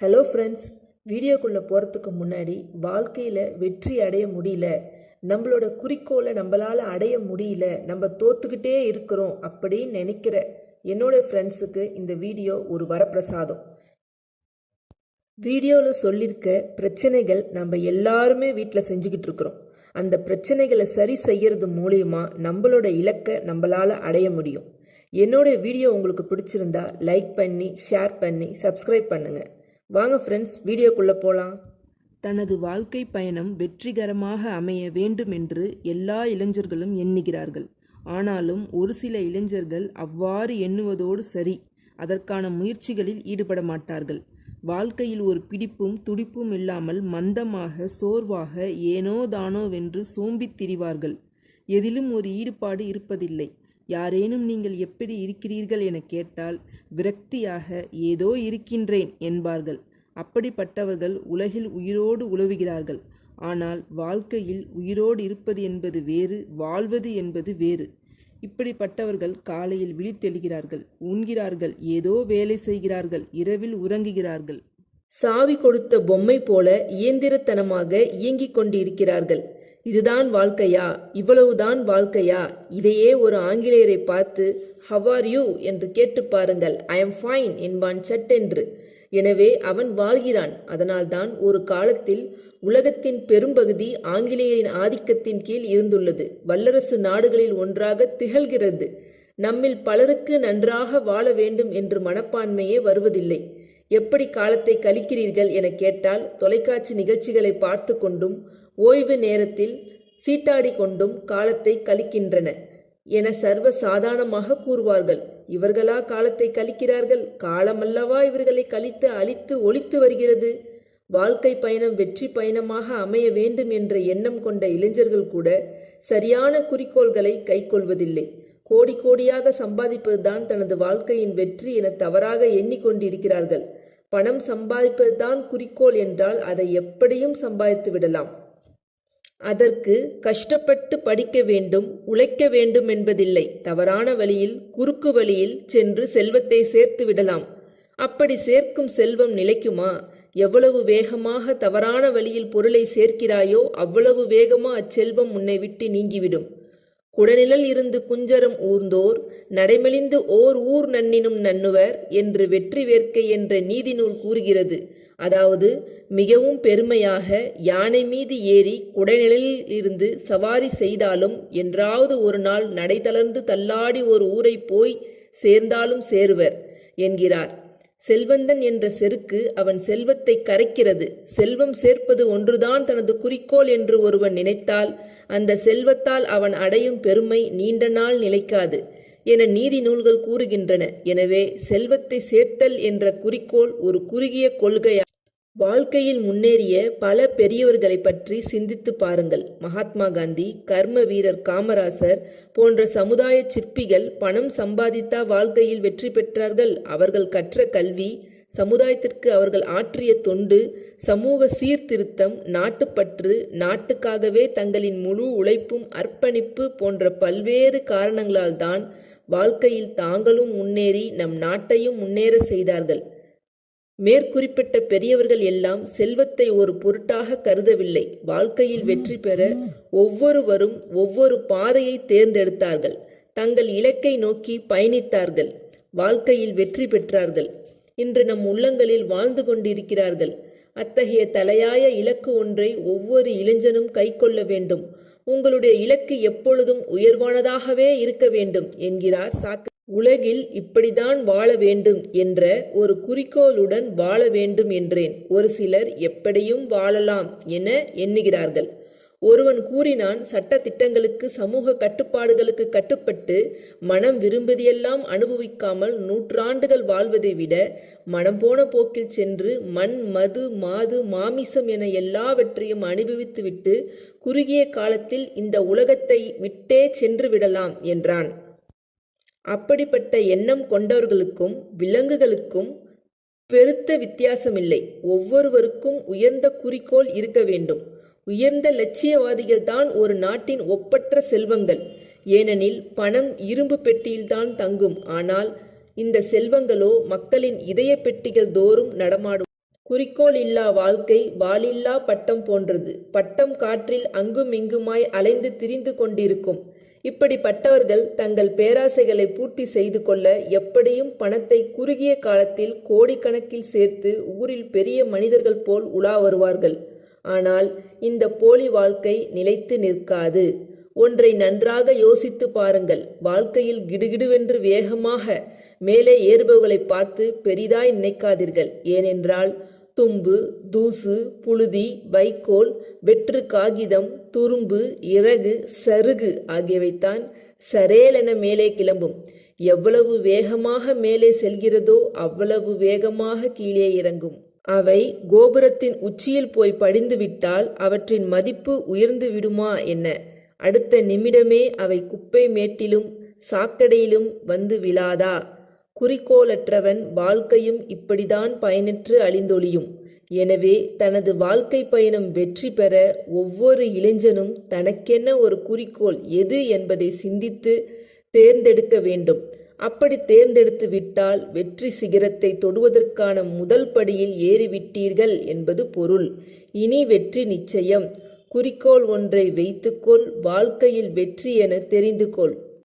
Hello friends, வீடியோக்குள்ளே போகிறதுக்கு முன்னாடி வாழ்க்கையில் வெற்றி அடைய முடியல, நம்மளோட குறிக்கோளை நம்மளால் அடைய முடியல, நம்ம தோத்துக்கிட்டே இருக்கிறோம் அப்படின்னு நினைக்கிற என்னோட ஃப்ரெண்ட்ஸுக்கு இந்த வீடியோ ஒரு வரப்பிரசாதம். வீடியோவில் சொல்லியிருக்க பிரச்சனைகள் நம்ம எல்லாருமே வீட்டில் செஞ்சுக்கிட்டு இருக்கிறோம். அந்த பிரச்சனைகளை சரி செய்யறது மூலயமா நம்மளோட இலக்கை நம்மளால் அடைய முடியும். என்னோட வீடியோ உங்களுக்கு பிடிச்சிருந்தா லைக் பண்ணி, ஷேர் பண்ணி, சப்ஸ்கிரைப் பண்ணுங்கள். வாங்க ஃப்ரெண்ட்ஸ், வீடியோக்குள்ளே போகலாம். தனது வாழ்க்கை பயணம் வெற்றிகரமாக அமைய வேண்டும் என்று எல்லா இளைஞர்களும் எண்ணுகிறார்கள். ஆனாலும் ஒரு சில இளைஞர்கள் அவ்வாறு எண்ணுவதோடு சரி, அதற்கான முயற்சிகளில் ஈடுபட மாட்டார்கள். வாழ்க்கையில் ஒரு பிடிப்பும் துடிப்பும் இல்லாமல் மந்தமாக, சோர்வாக, ஏனோ தானோவென்று சோம்பித் திரிவார்கள். எதிலும் ஒரு ஈடுபாடு இருப்பதில்லை. யாரேனும் நீங்கள் எப்படி இருக்கிறீர்கள் என கேட்டால் விரக்தியாக ஏதோ இருக்கின்றேன் என்பார்கள். அப்படிப்பட்டவர்கள் உலகில் உயிரோடு உலவுகிறார்கள். ஆனால் வாழ்க்கையில் உயிரோடு இருப்பது என்பது வேறு, வாழ்வது என்பது வேறு. இப்படிப்பட்டவர்கள் காலையில் விழித்தெழுகிறார்கள், உண்கிறார்கள், ஏதோ வேலை செய்கிறார்கள், இரவில் உறங்குகிறார்கள். சாவி கொடுத்த பொம்மை போல இயந்திரத்தனமாக இயங்கிக் கொண்டிருக்கிறார்கள். இதுதான் வாழ்க்கையா? இவ்வளவுதான் வாழ்க்கையா? இதையே ஒரு ஆங்கிலேயரை பார்த்து ஹவ் ஆர் யூ என்று கேட்டு பாருங்கள். ஐ எம் ஃபைன் என்பான் சட்டென்று. எனவே அவன் வாழ்கிறான். அதனால்தான் ஒரு காலத்தில் உலகத்தின் பெரும்பகுதி ஆங்கிலேயரின் ஆதிக்கத்தின் கீழ் இருந்துள்ளது. வல்லரசு நாடுகளில் ஒன்றாக திகழ்கிறது. நம்மில் பலருக்கு நன்றாக வாழ வேண்டும் என்று மனப்பான்மையே வருவதில்லை. எப்படி காலத்தை கழிக்கிறீர்கள் என கேட்டால் தொலைக்காட்சி நிகழ்ச்சிகளை பார்த்து கொண்டும் ஓய்வு நேரத்தில் சீட்டாடி கொண்டும் காலத்தை கழிக்கின்றன என சர்வ சாதாரணமாக கூறுவார்கள். இவர்களா காலத்தை கழிக்கிறார்கள்? காலமல்லவா இவர்களை கழித்து அழித்து ஒழித்து வருகிறது. வாழ்க்கை பயணம் வெற்றி பயணமாக அமைய வேண்டும் என்ற எண்ணம் கொண்ட இளைஞர்கள் கூட சரியான குறிக்கோள்களை கைக்கொள்வதில்லை. கோடி கோடியாக சம்பாதிப்பதுதான் தனது வாழ்க்கையின் வெற்றி என தவறாக எண்ணிக்கொண்டிருக்கிறார்கள். பணம் சம்பாதிப்பதுதான் குறிக்கோள் என்றால் அதை எப்படியும் சம்பாதித்து விடலாம். அதற்கு கஷ்டப்பட்டு படிக்க வேண்டும், உழைக்க வேண்டும் என்பதில்லை. தவறான வழியில், குறுக்கு வழியில் சென்று செல்வத்தை சேர்த்து விடலாம். அப்படி சேர்க்கும் செல்வம் நிலைக்குமா? எவ்வளவு வேகமாக தவறான வழியில் பொருளை சேர்க்கிறாயோ அவ்வளவு வேகமா அச்செல்வம் உன்னை விட்டு நீங்கிவிடும். குடநிழல் இருந்து குஞ்சரம் ஊர்ந்தோர் நடைமெலிந்து ஓர் ஊர் நன்னினும் நன்னுவர் என்று வெற்றி வேர்க்கை என்ற நீதி நூல் கூறுகிறது. அதாவது மிகவும் பெருமையாக யானை மீது ஏறி குடநிழலில் இருந்து சவாரி செய்தாலும் என்றாவது ஒரு நாள் நடை தளர்ந்து தள்ளாடி ஒரு ஊரை போய் சேர்ந்தாலும் சேருவர் என்கிறார். செல்வந்தன் என்ற செருக்கு அவன் செல்வத்தை கரைக்கிறது. செல்வம் சேர்ப்பது ஒன்றுதான் தனது குறிக்கோள் என்று ஒருவன் நினைத்தால் அந்த செல்வத்தால் அவன் அடையும் பெருமை நீண்ட நாள் நிலைக்காது என நீதி நூல்கள் கூறுகின்றன. எனவே செல்வத்தை சேர்த்தல் என்ற குறிக்கோள் ஒரு குறுகிய கொள்கையா. வாழ்க்கையில் முன்னேறிய பல பெரியவர்களை பற்றி சிந்தித்து பாருங்கள். மகாத்மா காந்தி, கர்ம வீரர் காமராசர் போன்ற சமுதாய சிற்பிகள் பணம் சம்பாதித்தா வாழ்க்கையில் வெற்றி பெற்றார்கள். அவர்கள் கற்ற கல்வி, சமுதாயத்திற்கு அவர்கள் ஆற்றிய தொண்டு, சமூக சீர்திருத்தம், நாட்டுப்பற்று, நாட்டுக்காகவே தங்களின் முழு உழைப்பும் அர்ப்பணிப்பு போன்ற பல்வேறு காரணங்களால் தான் வாழ்க்கையில் தாங்களும் முன்னேறி நம் நாட்டையும் முன்னேற செய்தார்கள். மேற்குறிப்பிட்ட பெரியவர்கள் எல்லாம் செல்வத்தை ஒரு பொருட்டாக கருதவில்லை. வாழ்க்கையில் வெற்றி பெற ஒவ்வொருவரும் ஒவ்வொரு பாதையை தேர்ந்தெடுத்தார்கள். தங்கள் இலக்கை நோக்கி பயணித்தார்கள். வாழ்க்கையில் வெற்றி பெற்றார்கள். இன்று நம் உள்ளங்களில் வாழ்ந்து கொண்டிருக்கிறார்கள். அத்தகைய தலையாய இலக்கு ஒன்றை ஒவ்வொரு இளைஞனும் கைக்கொள்ள வேண்டும். உங்களுடைய இலக்கு எப்பொழுதும் உயர்வானதாகவே இருக்க வேண்டும் என்கிறார் சாக்ரட்டிஸ். உலகில் இப்படிதான் வாழ வேண்டும் என்ற ஒரு குறிக்கோளுடன் வாழ வேண்டும் என்றேன். ஒரு சிலர் எப்படியும் வாழலாம் என எண்ணுகிறார்கள். ஒருவன் கூறினான், சட்ட திட்டங்களுக்கு, சமூக கட்டுப்பாடுகளுக்கு கட்டுப்பட்டு மனம் விரும்புவதையெல்லாம் அனுபவிக்காமல் நூற்றாண்டுகள் வாழ்வதை விட மனம் போன போக்கில் சென்று மண், மது, மாது, மாமிசம் என எல்லாவற்றையும் அனுபவித்துவிட்டு குறுகிய காலத்தில் இந்த உலகத்தை விட்டே சென்று விடலாம் என்றான். அப்படிப்பட்ட எண்ணம் கொண்டவர்களுக்கும் விலங்குகளுக்கும் பெருத்த வித்தியாசமில்லை. ஒவ்வொருவருக்கும் உயர்ந்த குறிக்கோள் இருக்க வேண்டும். உயர்ந்த லட்சியவாதிகள் தான் ஒரு நாட்டின் ஒப்பற்ற செல்வங்கள். ஏனெனில் பணம் இரும்பு பெட்டியில்தான் தங்கும். ஆனால் இந்த செல்வங்களோ மக்களின் இதய பெட்டிகள் தோறும் நடமாடும். குறிக்கோள் இல்லா வாழ்க்கை வாலில்லா பட்டம் போன்றது. பட்டம் காற்றில் அங்கும் இங்குமாய் அலைந்து திரிந்து கொண்டிருக்கும். இப்படிப்பட்டவர்கள் தங்கள் பேராசைகளை பூர்த்தி செய்து கொள்ள எப்படியும் பணத்தை குறுகிய காலத்தில் கோடிக்கணக்கில் சேர்த்து ஊரில் பெரிய மனிதர்கள் போல் உலா வருவார்கள். ஆனால் இந்த போலி வாழ்க்கை நிலைத்து நிற்காது. ஒன்றை நன்றாக யோசித்து பாருங்கள். வாழ்க்கையில் கிடுகிடுவென்று வேகமாக மேலே ஏறுபவர்களை பார்த்து பெரிதாய் நினைக்காதீர்கள். ஏனென்றால் தும்பு, தூசு, புழுதி, வைக்கோல், வெற்று காகிதம், துரும்பு, இறகு, சருகு ஆகியவைத்தான் சரேலென மேலே கிளம்பும். எவ்வளவு வேகமாக மேலே செல்கிறதோ அவ்வளவு வேகமாக கீழே இறங்கும். அவை கோபுரத்தின் உச்சியில் போய் படிந்து விட்டால் அவற்றின் மதிப்பு உயர்ந்து விடுமா என்ன? அடுத்த நிமிடமே அவை குப்பை மேட்டிலும் சாக்கடையிலும் வந்து விழாதா? குறிக்கோளற்றவன் வாழ்க்கையும் இப்படிதான் பயனற்று அழிந்தொழியும். எனவே தனது வாழ்க்கை பயணம் வெற்றி பெற ஒவ்வொரு இளைஞனும் தனக்கென்ன ஒரு குறிக்கோள் எது என்பதை சிந்தித்து தேர்ந்தெடுக்க வேண்டும். அப்படி தேர்ந்தெடுத்து விட்டால் வெற்றி சிகரத்தை தொடுவதற்கான முதல் படியில் ஏறிவிட்டீர்கள் என்பது பொருள். இனி வெற்றி நிச்சயம். குறிக்கோள் ஒன்றை வைத்துக்கொள், வாழ்க்கையில் வெற்றி என தெரிந்து கொள்.